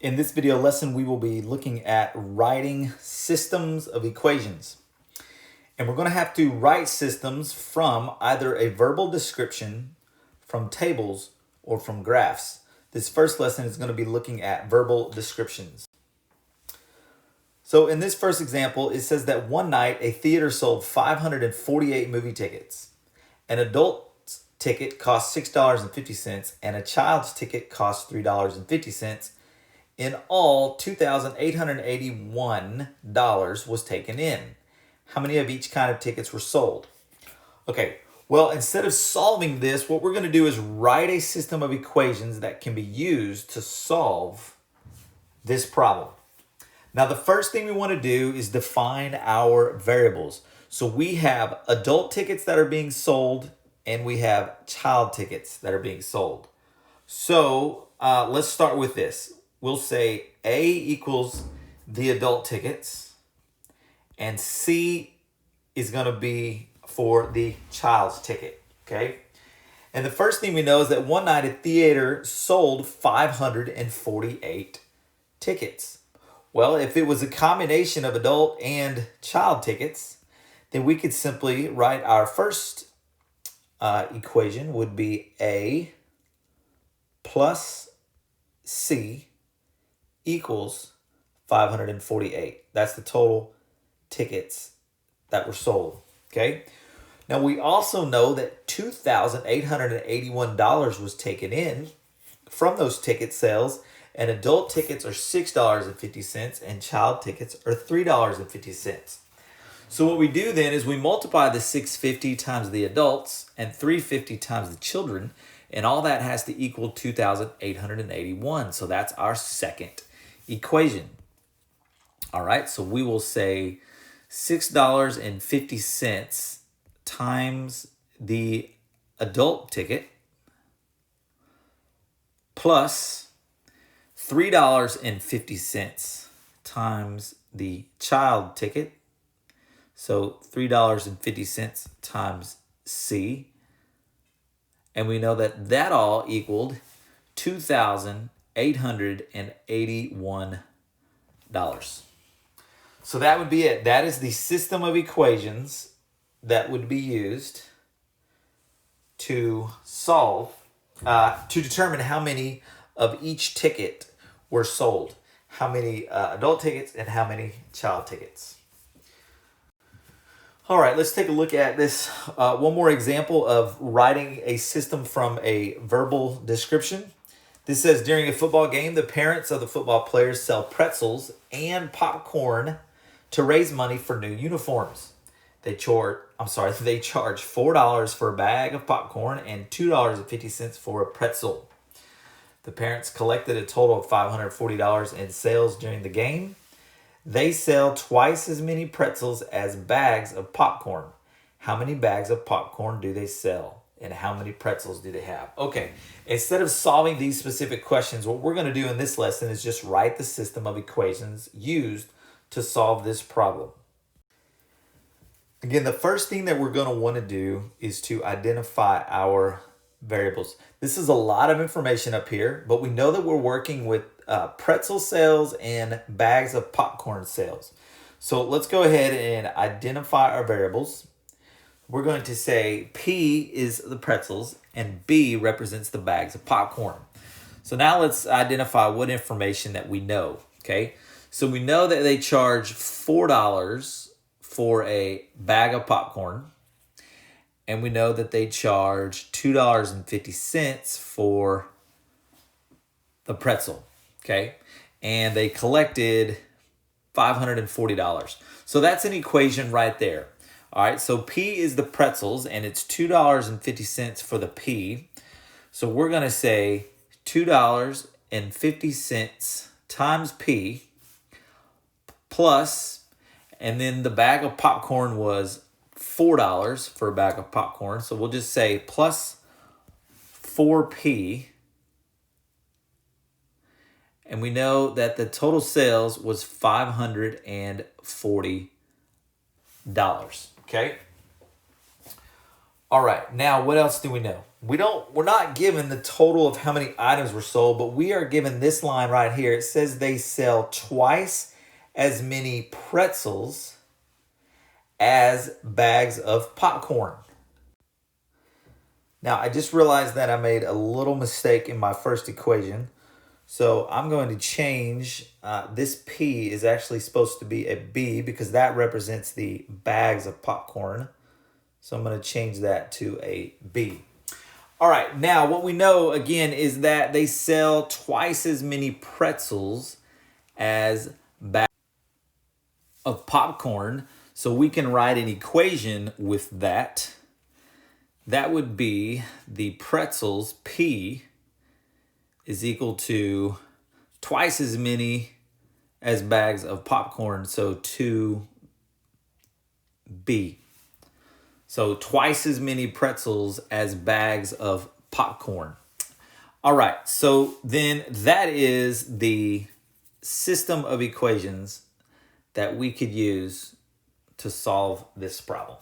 In this video lesson, we will be looking at writing systems of equations. And we're going to have to write systems from either a verbal description, from tables, or from graphs. This first lesson is going to be looking at verbal descriptions. So in this first example, it says that one night a theater sold 548 movie tickets. An adult ticket cost $6.50 and a child's ticket cost $3.50. In all, $2,881 was taken in. How many of each kind of tickets were sold? Okay, well, instead of solving this, what we're going to do is write a system of equations that can be used to solve this problem. Now, the first thing we want to do is define our variables. So we have adult tickets that are being sold, and we have child tickets that are being sold. So let's start with this. We'll say A equals the adult tickets, and C is going to be for the child's ticket, okay? And the first thing we know is that one night a theater sold 548 tickets. Well, if it was a combination of adult and child tickets, then we could simply write our first equation would be A plus C equals 548. That's the total tickets that were sold, okay? Now, we also know that $2,881 was taken in from those ticket sales, and adult tickets are $6.50 and child tickets are $3.50. So what we do then is we multiply the 650 times the adults and 350 times the children, and all that has to equal 2,881. So that's our second equation. All right, so we will say $6.50 times the adult ticket plus $3.50 times the child ticket. So $3.50 times C. And we know that that all equaled $2,881. So that would be it. That is the system of equations that would be used to solve, to determine how many of each ticket were sold. How many adult tickets and how many child tickets. All right, let's take a look at this. One more example of writing a system from a verbal description. This says, during a football game, the parents of the football players sell pretzels and popcorn to raise money for new uniforms. They charge $4 for a bag of popcorn and $2.50 for a pretzel. The parents collected a total of $540 in sales during the game. They sell twice as many pretzels as bags of popcorn. How many bags of popcorn do they sell? And how many pretzels do they have? Okay, instead of solving these specific questions, what we're going to do in this lesson is just write the system of equations used to solve this problem. Again, the first thing that we're going to want to do is to identify our variables. This is a lot of information up here, but we know that we're working with pretzel sales and bags of popcorn sales. So let's go ahead and identify our variables. We're going to say P is the pretzels and B represents the bags of popcorn. So now let's identify what information that we know, okay? So we know that they charge $4 for a bag of popcorn, and we know that they charge $2.50 for the pretzel, okay? And they collected $540. So that's an equation right there. All right, so P is the pretzels, and it's $2.50 for the P. So we're going to say $2.50 times P plus, and then the bag of popcorn was $4 for a bag of popcorn. So we'll just say plus 4P. And we know that the total sales was $540. Okay? All right, now what else do we know? we're not given the total of how many items were sold, but we are given this line right here. It says they sell twice as many pretzels as bags of popcorn. Now, I just realized that I made a little mistake in my first equation. So I'm going to change, this P is actually supposed to be a B because that represents the bags of popcorn. So I'm going to change that to a B. All right, now what we know again is that they sell twice as many pretzels as bags of popcorn. So we can write an equation with that. That would be the pretzels, P, is equal to twice as many as bags of popcorn, so 2B. So twice as many pretzels as bags of popcorn. All right, so then that is the system of equations that we could use to solve this problem.